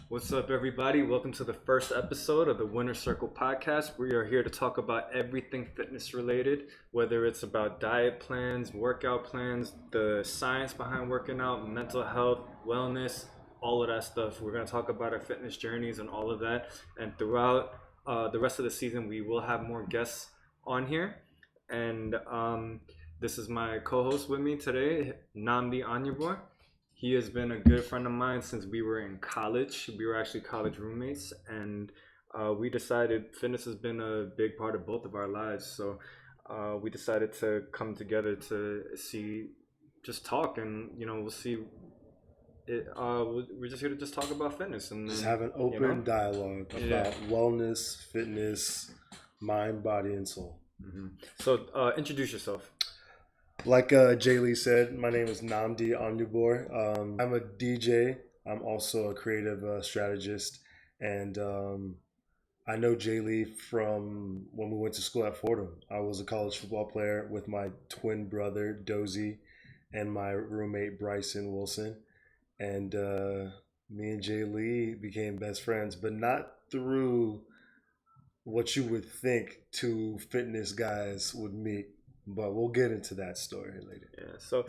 What's up, everybody? Welcome to the first episode of the Winner Circle podcast. We are here to talk about everything fitness related, whether it's about diet plans, workout plans, the science behind working out, mental health, wellness, all of that stuff. We're going to talk about our fitness journeys and all of that. And throughout the rest of the season, we will have more guests on here. And this is my co-host with me today, Namdi Anyabor. He has been a good friend of mine since we were in college. We were actually college roommates, and we decided fitness has been a big part of both of our lives. So we decided to come together to just talk, and we'll see. We're just here to just talk about fitness and just have an open dialogue about wellness, fitness, mind, body, and soul. Mm-hmm. So introduce yourself. Like Jay Lee said, my name is Namdi Anyabor. I'm a DJ. I'm also a creative strategist. And I know Jay Lee from when we went to school at Fordham. I was a college football player with my twin brother, Dozy, and my roommate, Bryson Wilson. And me and Jay Lee became best friends, but not through what you would think two fitness guys would meet. But we'll get into that story later. Yeah. So,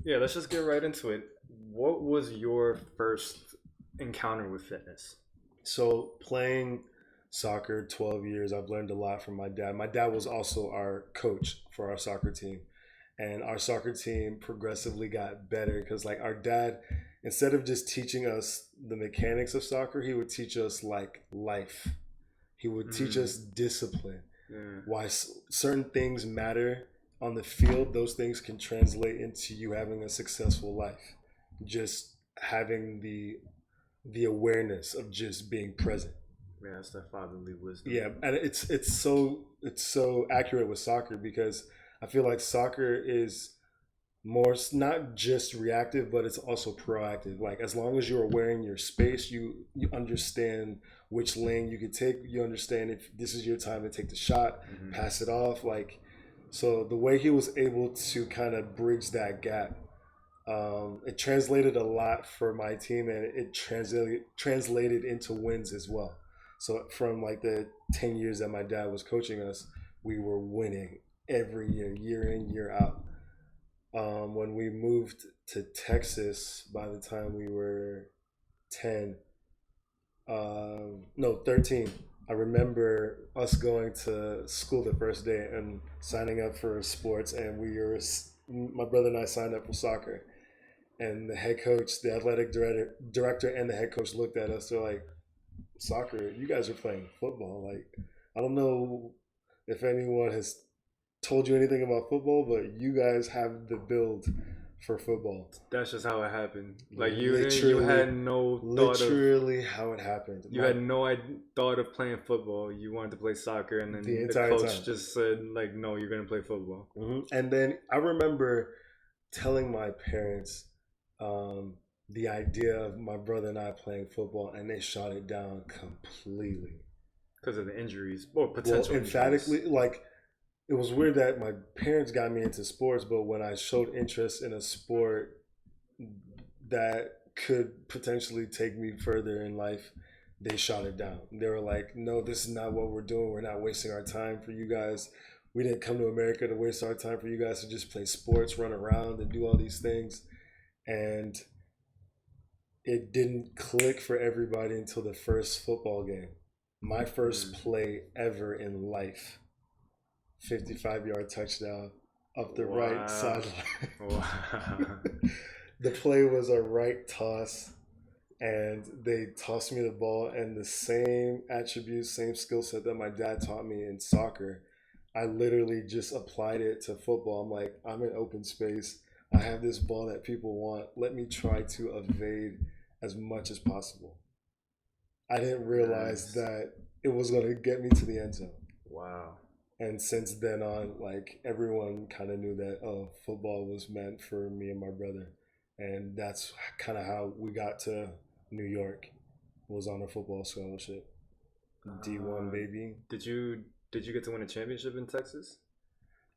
let's just get right into it. What was your first encounter with fitness? So, playing soccer 12 years, I've learned a lot from my dad. My dad was also our coach for our soccer team. And our soccer team progressively got better because, like, our dad, instead of just teaching us the mechanics of soccer, he would teach us, like, life. He would teach us discipline. Why certain things matter on the field, those things can translate into you having a successful life. Just having the awareness of just being present. Yeah, that's that fatherly wisdom. Yeah, and it's so accurate with soccer because I feel like soccer is more not just reactive, but it's also proactive. Like as long as you're aware in your space, you understand which lane you could take. You understand if this is your time to take the shot, pass it off. Like, so the way he was able to kind of bridge that gap, it translated a lot for my team, and it translated into wins as well. So from like the 10 years that my dad was coaching us, we were winning every year, year in, year out. When we moved to Texas, by the time we were 13, I remember us going to school the first day and signing up for sports, and my brother and I signed up for soccer. And the head coach, the athletic director and the head coach looked at us. They're like, soccer, you guys are playing football. Like, I don't know if anyone has told you anything about football, but you guys have the build for football. That's just how it happened. Like you had no thought how it happened. You had no thought of playing football. You wanted to play soccer, and then the coach time just said, like, no, you're gonna play football. And then I remember telling my parents the idea of my brother and I playing football, and they shot it down completely because of the injuries or potential. Emphatically, injuries. Like. It was weird that my parents got me into sports, but when I showed interest in a sport that could potentially take me further in life, they shot it down. They were like, no, this is not what we're doing. We're not wasting our time for you guys. We didn't come to America to waste our time for you guys to just play sports, run around, and do all these things. And it didn't click for everybody until the first football game. My first play ever in life. 55-yard touchdown up the right sideline. Wow. The play was a right toss, and they tossed me the ball, and the same attributes, same skill set that my dad taught me in soccer, I literally just applied it to football. I'm like, I'm in open space. I have this ball that people want. Let me try to evade as much as possible. I didn't realize that it was going to get me to the end zone. Wow. And since then on, like, everyone kind of knew that, football was meant for me and my brother. And that's kind of how we got to New York, was on a football scholarship. D1, baby. Did you get to win a championship in Texas?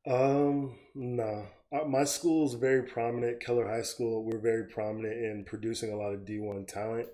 No. My school is very prominent. Keller High School, we're very prominent in producing a lot of D1 talent.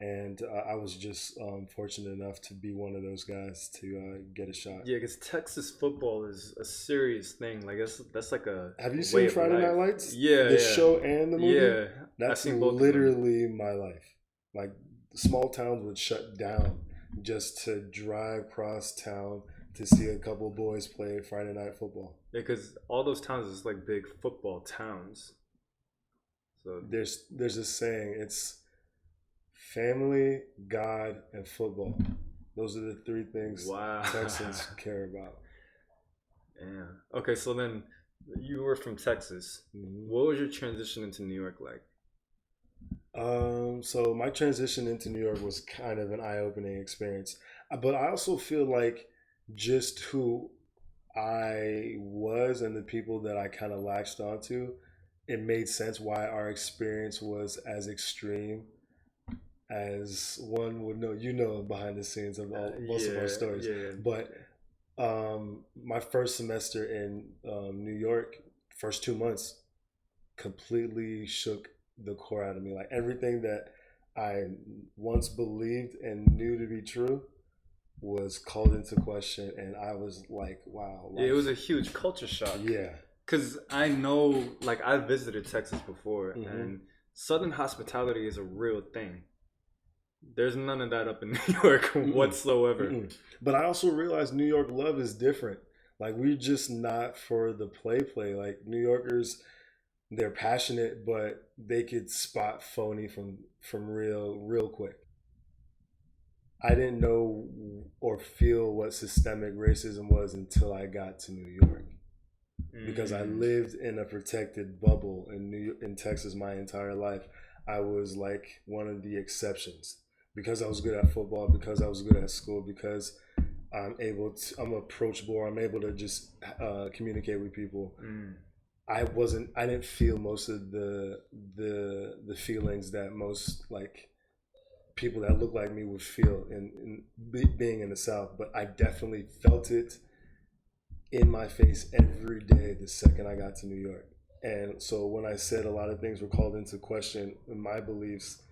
and I was just fortunate enough to be one of those guys to get a shot. Yeah, because Texas football is a serious thing. Like that's like Have you a way seen of Friday life. Night Lights? Yeah, The yeah, show and the movie? yeah. I've That's seen both of them. literally my life. Like, small towns would shut down just to drive across town to see a couple of boys play Friday Night Football. Yeah, because all those towns is like big football towns. So There's this saying, it's family, God, and football. Those are the three things wow. Texans care about. Yeah. Okay, so then you were from Texas. Mhm. What was your transition into New York like? So my transition into New York was kind of an eye-opening experience, but I also feel like just who I was and the people that I kind of latched onto, it made sense why our experience was as extreme as one would know. You know, behind the scenes of most of our Yeah, stories, yeah. but my first semester in New York, first 2 months, completely shook the core out of me. Like, everything that I once believed and knew to be true was called into question, and I was like, wow, Yeah, it life. was a huge culture shock. Yeah. Because I know, like, I visited Texas before, Mhm. and Southern hospitality is a real thing. There's none of that up in New York whatsoever. But I also realized New York love is different. Like, we're just not for the play. Like, New Yorkers, they're passionate, but they could spot phony from real quick. I didn't know or feel what systemic racism was until I got to New York, because I lived in a protected bubble in Texas my entire life. I was like one of the exceptions because I was good at football, because I was good at school, because I'm approachable. I'm able to just communicate with people. I didn't feel most of the feelings that most, like, people that look like me would feel being in the South, but I definitely felt it in my face every day the second I got to New York. And so when I said a lot of things were called into question in my beliefs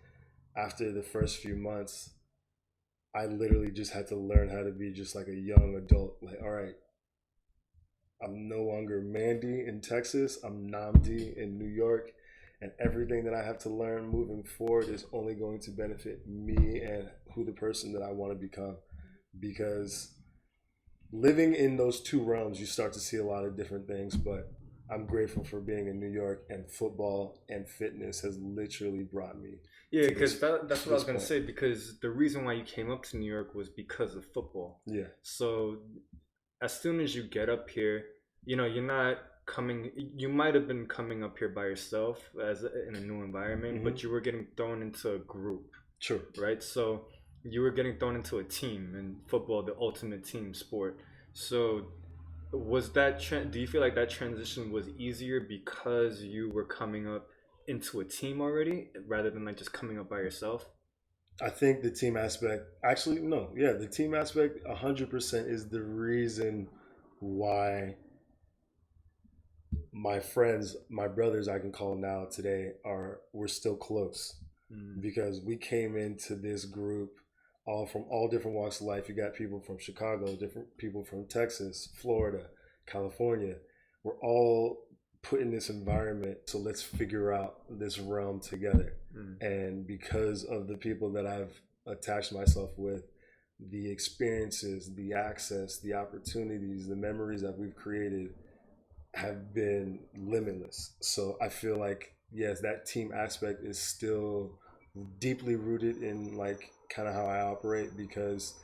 after the first few months, I literally just had to learn how to be just like a young adult. Like, all right, I'm no longer Mandy in Texas, I'm Namdi in New York. And everything that I have to learn moving forward is only going to benefit me and who the person that I want to become. Because living in those two realms, you start to see a lot of different things. But I'm grateful for being in New York, and football and fitness has literally brought me. Yeah, because that's what I was going to point. say, because the reason why you came up to New York was because of football. Yeah. So as soon as you get up here, you're not coming, you might have been coming up here by yourself in a new environment, but you were getting thrown into a group. True. Right? So you were getting thrown into a team, in football, the ultimate team sport. So was that do you feel like that transition was easier because you were coming up into a team already rather than like just coming up by yourself? I think the team aspect, actually, no, yeah, the team aspect 100% is the reason why my friends, my brothers, I can call now today, we're still close, because we came into this group all from all different walks of life. You got people from Chicago, different people from Texas, Florida, California. We're all put in this environment, so let's figure out this realm together. And because of the people that I've attached myself with, the experiences, the access, the opportunities, the memories that we've created have been limitless. So I feel like, yes, that team aspect is still deeply rooted in, like, kind of how I operate, because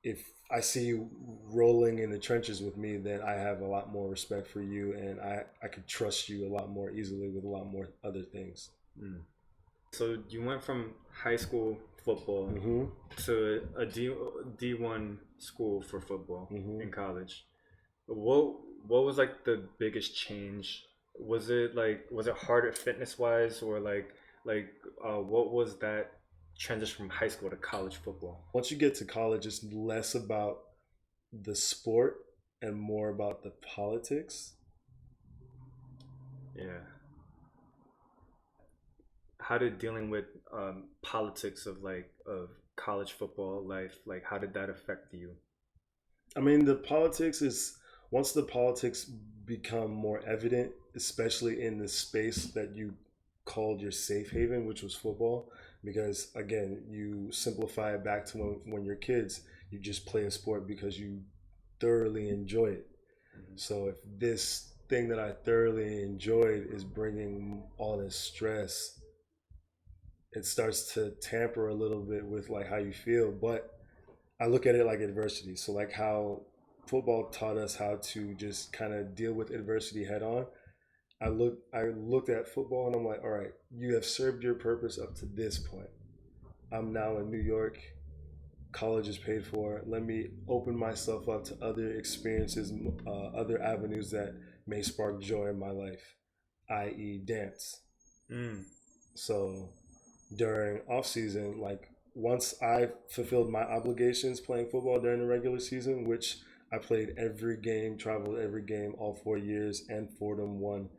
if I see you rolling in the trenches with me, then I have a lot more respect for you, and I could trust you a lot more easily with a lot more other things. So you went from high school football to a D1 school for football in college. What was like the biggest change? Was it harder fitness wise, or what was that transition from high school to college football? Once you get to college, it's less about the sport and more about the politics. Yeah. how did dealing with politics of college football life, like how did that affect you? I mean, the politics is once the politics become more evident, especially in the space that you called your safe haven, which was football, because again, you simplify it back to when you're kids, you just play a sport because you thoroughly enjoy it. Mhm. So if this thing that I thoroughly enjoyed is bringing all this stress, it starts to tamper a little bit with like how you feel. But I look at it like adversity. So like how football taught us how to just kind of deal with adversity head on. I looked at football and I'm like, all right, you have served your purpose up to this point. I'm now in New York. College is paid for. Let me open myself up to other experiences, other avenues that may spark joy in my life, i.e., dance. Mm. So during off season, like once I fulfilled my obligations playing football during the regular season, which I played every game, traveled every game, all 4 years, and Fordham won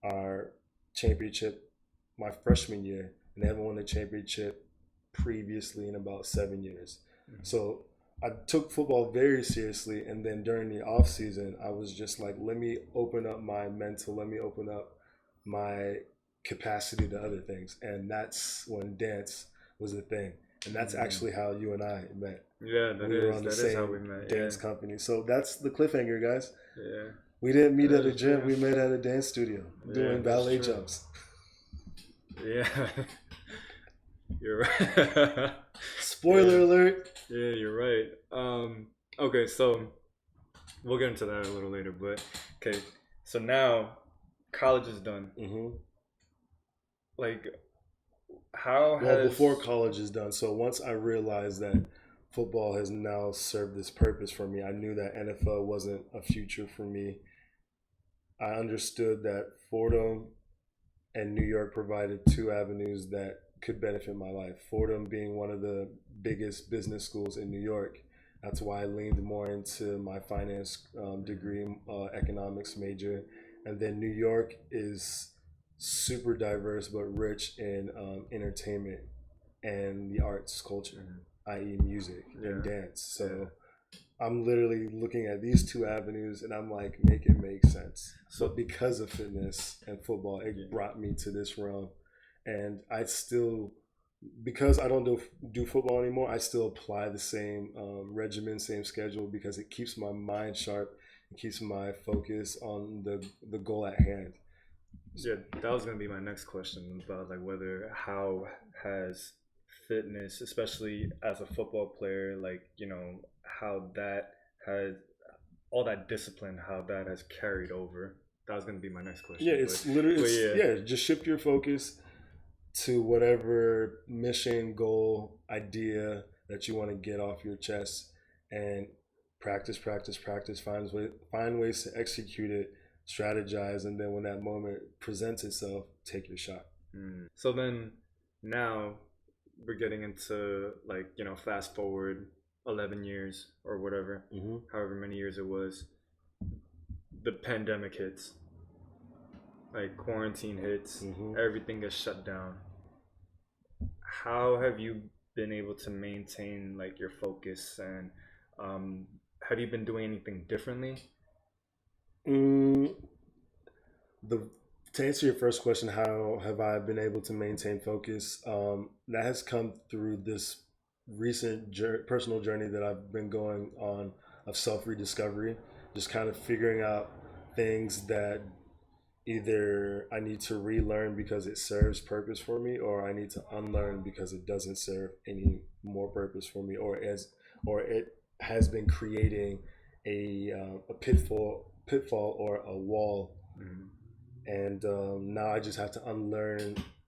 our championship my freshman year, and they haven't won the championship previously in about 7 years. Mhm. So I took football very seriously, and then during the off season, I was just like, let me open up my mental, let me open up my capacity to other things, and that's when dance was the thing, and that's Mhm. actually how you and I met. Yeah, We were on the that is how we same met. Yeah, dance company, so that's the cliffhanger, guys. yeah, We didn't meet that at a is gym. true. We met at a dance studio Yeah, doing that's ballet true. jumps. Yeah, you're right. Spoiler Yeah, alert. yeah, you're right. Okay, so we'll get into that a little later, but okay, so now college is done. Hmm. Like, how Well, before has college is done. So once I realized that football has now served this purpose for me, I knew that NFL wasn't a future for me. I understood that Fordham and New York provided two avenues that could benefit my life. Fordham being one of the biggest business schools in New York. That's why I leaned more into my finance degree, economics major. And then New York is super diverse but rich in entertainment and the arts culture, Mhm. i.e., music and Yeah, dance. yeah. So I'm literally looking at these two avenues and I'm like, make it make sense. So But because of fitness and football, yeah, it brought me to this realm. And I still, because I don't do football anymore, I still apply the same regimen, same schedule because it keeps my mind sharp. It keeps my focus on the goal at hand. yeah, that was gonna be my next question about like whether how has fitness, especially as a football player, like how that has all that discipline, how that has carried over. That was gonna be my next Yeah, question, it's literally, but it's, yeah, yeah, just shift your focus to whatever mission, goal, idea that you want to get off your chest, and practice, practice, practice. Find ways to execute it, strategize, and then when that moment presents itself, take your shot. mm. So then now we're getting into like fast forward 11 years or whatever, Hmm. however many years it was. The pandemic hits, like quarantine hits, Hmm. everything gets shut down. How have you been able to maintain like your focus, and um, have you been doing anything differently? Mm, the To answer your first question, how have I been able to maintain focus? That has come through this recent personal journey that I've been going on of self rediscovery, just kind of figuring out things that either I need to relearn because it serves purpose for me, or I need to unlearn because it doesn't serve any more purpose for me, or it has been creating a pitfall or a wall, Mm-hmm. and now I just have to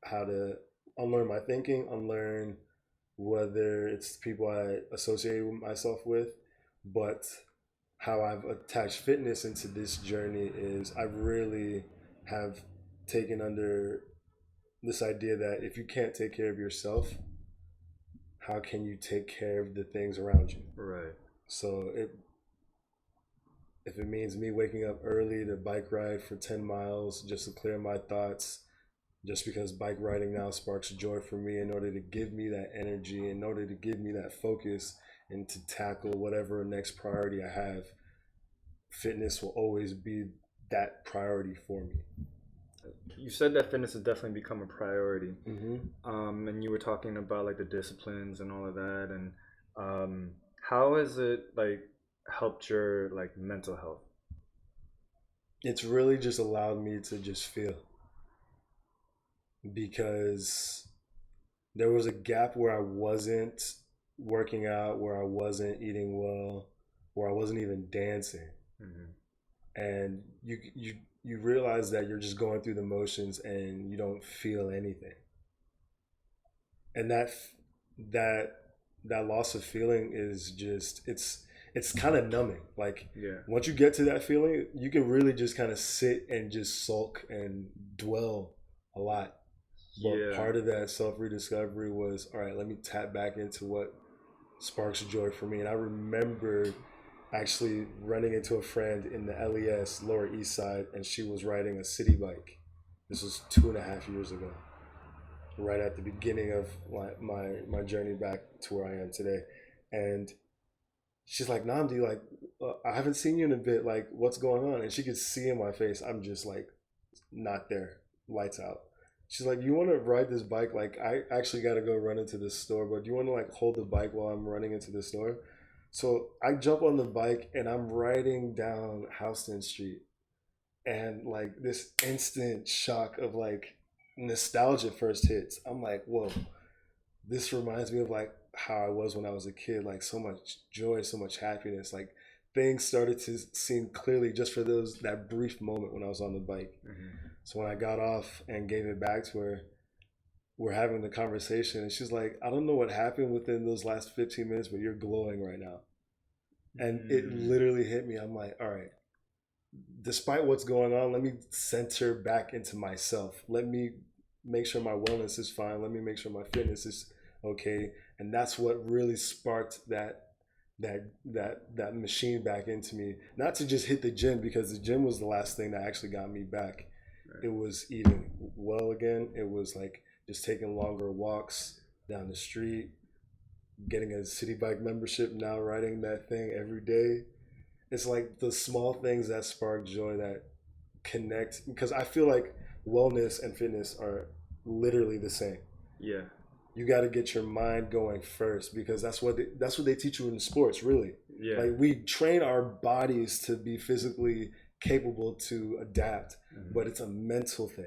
how to unlearn my thinking, unlearn whether it's people I associate myself with, but how I've attached fitness into this journey is I really have taken under this idea that if you can't take care of yourself, how can you take care of the things around you? Right. So if it means me waking up early to bike ride for 10 miles just to clear my thoughts, just because bike riding now sparks joy for me. In order to give me that energy, in order to give me that focus, and to tackle whatever next priority I have, fitness will always be that priority for me. You said that fitness has definitely become a priority, Mm-hmm. and you were talking about like the disciplines and all of that, and how has it like helped your like mental health? It's really just allowed me to just feel, because there was a gap where I wasn't working out, where I wasn't eating well, where I wasn't even dancing. Mm-hmm. And you realize that you're just going through the motions and you don't feel anything. And that that loss of feeling is just, it's kind of numbing. Like Yeah, once you get to that feeling, you can really just kind of sit and just sulk and dwell a lot. But yeah, part of that self rediscovery was, all right, let me tap back into what sparks joy for me. And I remember actually running into a friend in the LES, Lower East Side, and she was riding a city bike. This was 2.5 years ago, right at the beginning of my journey back to where I am today. And she's like, Namdi, like, I haven't seen you in a bit. Like, what's going on? And she could see in my face, I'm just like, not there, lights out. She's like, you want to ride this bike? Like, I actually got to go run into this store, but do you want to like hold the bike while I'm running into the store? So I jump on the bike and I'm riding down Houston Street, and like this instant shock of like nostalgia first hits. I'm like, whoa, this reminds me of like how I was when I was a kid, like so much joy, so much happiness. Like things started to seem clearly just for that brief moment when I was on the bike. mm-hmm. So when I got off and gave it back to her, we're having the conversation and she's like, I don't know what happened within those last 15 minutes, but you're glowing right now. And it Mm, literally hit me. I'm like, all right, despite what's going on, let me center back into myself. Let me make sure my wellness is fine. Let me make sure my fitness is okay. And that's what really sparked that machine back into me. Not to just hit the gym, because the gym was the last thing that actually got me back. right. It was eating well again. It was like just taking longer walks down the street, getting a city bike membership, now riding that thing every day. It's like the small things that spark joy, that connect, because I feel like wellness and fitness are literally the same. Yeah, You got to get your mind going first, because that's what they teach you in sports, really. yeah, Like we train our bodies to be physically capable to adapt, mm-hmm. but it's a mental thing.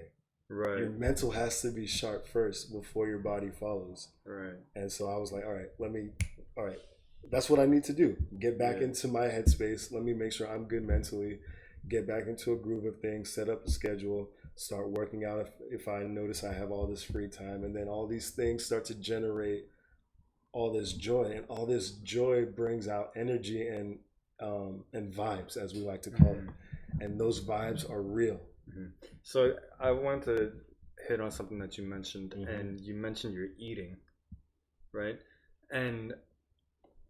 Your Right, mental has to be sharp first before your body follows. right, And so I was like, all right, that's what I need to do. Get back yeah, into my headspace. Let me make sure I'm good mentally. Get back into a groove of things. Set up a schedule. Start working out if I notice I have all this free time, and then all these things start to generate all this joy, and all this joy brings out energy and vibes, as we like to call mm-hmm. it. And those vibes are real. Mm-hmm. So I wanted to hit on something that you mentioned, Mm-hmm. and you mentioned your eating, right? And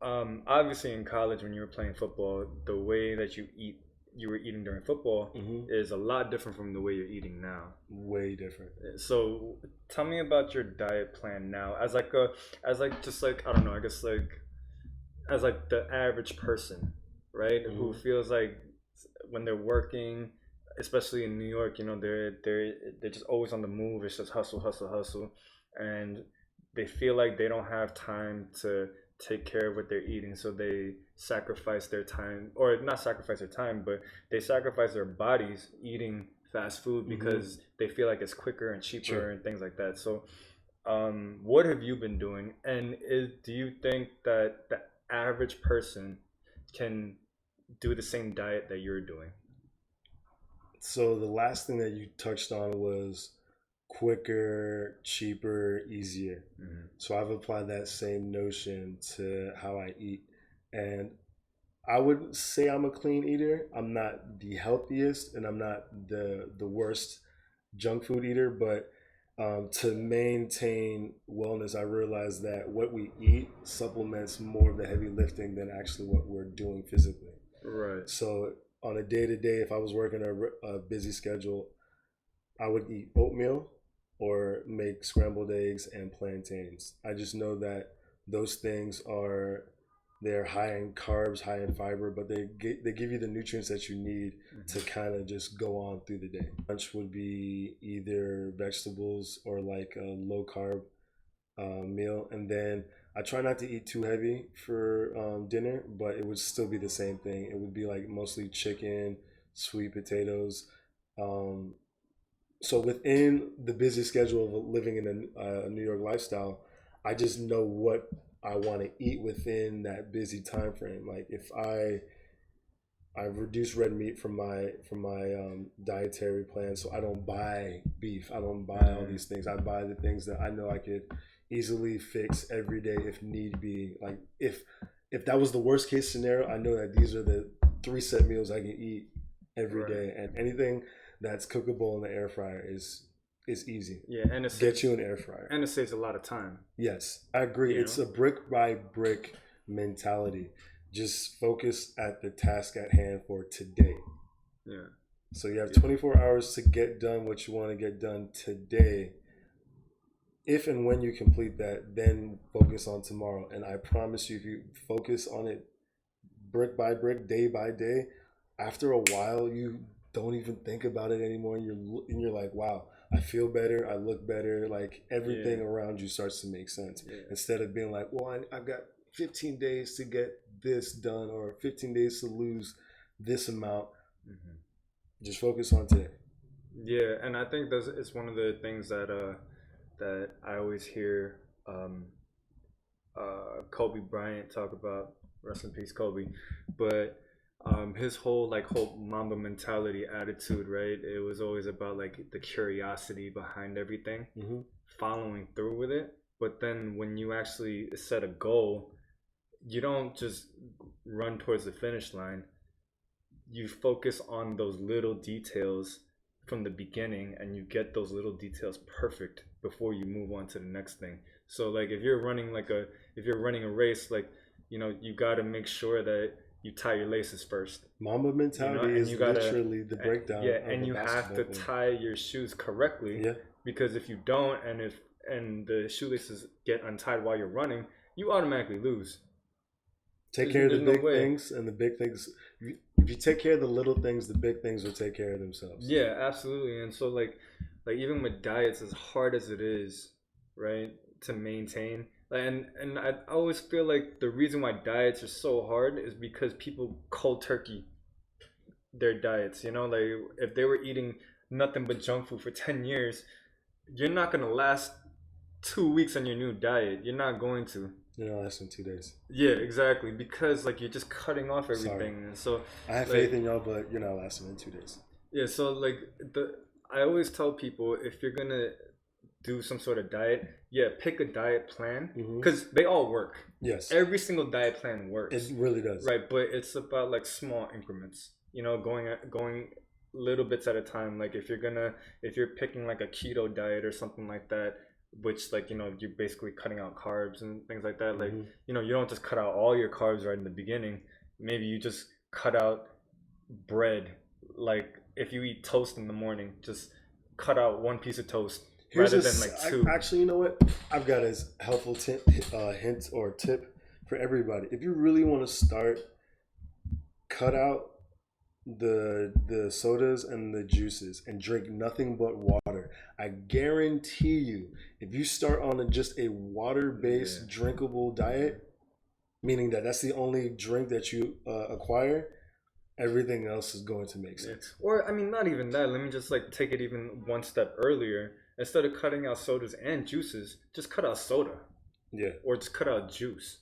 obviously in college when you were playing football, the way that you were eating during football Mm-hmm. is a lot different from the way you're eating now. Way different. So tell me about your diet plan now as like a as like just like I don't know, I guess like as like the average person, right? Who Mm-hmm. feels like when they're working, especially in New York, you know, they're just always on the move. It's just hustle, hustle, hustle, and they feel like they don't have time to take care of what they're eating, so they sacrifice their time, or not sacrifice their time, but they sacrifice their bodies eating fast food Mm-hmm. because they feel like it's quicker and Sure. cheaper and things like that. So what have you been doing? And do you think that the average person can do the same diet that you're doing? So the last thing that you touched on was quicker, cheaper, easier. Mm-hmm. So I've applied that same notion to how I eat. And I would say I'm a clean eater. I'm not the healthiest and I'm not the worst junk food eater, but to maintain wellness, I realize that what we eat supplements more of the heavy lifting than actually what we're doing physically. Right. So on a day to day, if I was working a busy schedule, I would eat oatmeal or make scrambled eggs and plantains. I just know that those things they're high in carbs, high in fiber, but they give you the nutrients that you need to kind of just go on through the day. Lunch would be either vegetables or like a low carb meal, and then I try not to eat too heavy for dinner, but it would still be the same thing. It would be like mostly chicken, sweet potatoes. Um, so within the busy schedule of living in a New York lifestyle, I just know what I want to eat within that busy time frame. Like if I've reduced red meat from my dietary plan, so I don't buy beef. I don't buy all these things. I buy the things that I know I could easily fix every day if need be. Like if that was the worst case scenario, I know that these are the 3 set meals I can eat every day, and anything that's cookable in the air fryer is easy. Yeah, and it get you an air fryer, and it saves a lot of time. Yes, I agree. It's a brick by brick mentality. Just focus at the task at hand for today. Yeah. So you have 24 hours to get done what you want to get done today. If and when you complete that, then focus on tomorrow. And I promise you, if you focus on it brick by brick, day by day, after a while, you don't even think about it anymore. And you're like, wow, I feel better. I look better. Like everything around you starts to make sense. Yeah. Instead of being like, well, I've got 15 days to get this done, or 15 days to lose this amount. Just focus on today. Yeah, and I think it's one of the things that that I always hear Kobe Bryant talk about. Rest in peace, Kobe. But his whole Mamba mentality attitude, right? It was always about like the curiosity behind everything, following through with it. But then when you actually set a goal, you don't just run towards the finish line. You focus on those little details from the beginning, and you get those little details perfect before you move on to the next thing. So like if you're running a race, like, you know, you got to make sure that you tie your laces first. Mamba mentality is literally the breakdown. Yeah, and you have to tie your shoes correctly. Yeah. Because if you don't, and the shoelaces get untied while you're running, you automatically lose. Take care of the big things, and the big things. If you take care of the little things, the big things will take care of themselves. Yeah, absolutely. And so like even with diets, as hard as it is, right, to maintain, and I always feel like the reason why diets are so hard is because people cold turkey their diets. You know, like if they were eating nothing but junk food for 10 years, you're not gonna last 2 weeks on your new diet. You're not going to. You're not lasting 2 days. Yeah, exactly. Because like you're just cutting off everything. And so I have faith in y'all, but you're not lasting in 2 days. Yeah, so like I always tell people, if you're gonna do some sort of diet, pick a diet plan, because they all work. Yes. Every single diet plan works. It really does. Right, but it's about like small increments. You know, going little bits at a time. Like if you're picking like a keto diet or something like that, which, like, you know, you're basically cutting out carbs and things like that. Like, you know, you don't just cut out all your carbs right in the beginning. Maybe you just cut out bread. Like if you eat toast in the morning, just cut out 1 piece of toast rather than like 2. Actually, you know what? I've got a helpful hint or tip for everybody. If you really want to start, cut out the sodas and the juices and drink nothing but water. I guarantee you, if you start on just a water-based drinkable diet, meaning that's the only drink that you acquire, everything else is going to make sense. Or I mean, not even that. Let me just like take it even one step earlier. Instead of cutting out sodas and juices, just cut out soda. Yeah. Or just cut out juice.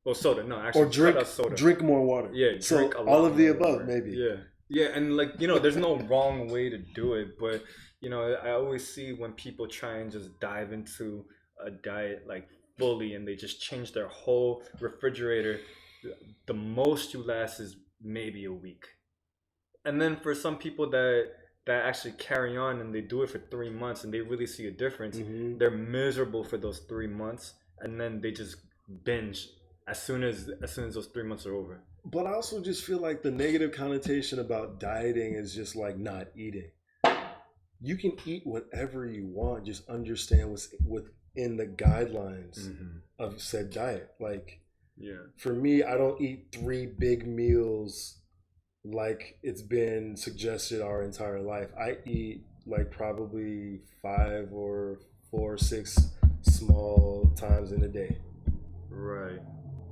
Well, soda, no, actually, or drink, cut out soda. Drink more water. Yeah, drink a lot. All of the above, maybe. Yeah. Yeah, and like, you know, there's no wrong way to do it, but, you know, I always see when people try and just dive into a diet like fully and they just change their whole refrigerator, the most you last is maybe a week. And then for some people that actually carry on and they do it for 3 months and they really see a difference, they're miserable for those 3 months, and then they just binge as soon as those 3 months are over. But I also just feel like the negative connotation about dieting is just like not eating. you can eat whatever you want. Just understand what's within the guidelines of said diet. Like, for me, I don't eat 3 big meals like it's been suggested our entire life. I eat like probably 5 or 4, 6 small times in a day. Right.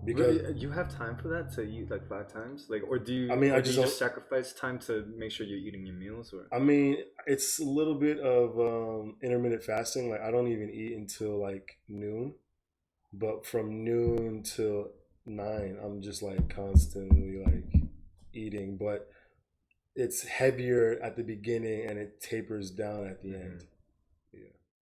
Because really, you have time for that to eat like 5 times, like, or do you? I mean, or I do just you don't. just sacrifice time to make sure you're eating your meals, or? I mean, it's a little bit of intermittent fasting. Like I don't even eat until like noon, but from noon till 9, I'm just like constantly like eating. But it's heavier at the beginning and it tapers down at the end.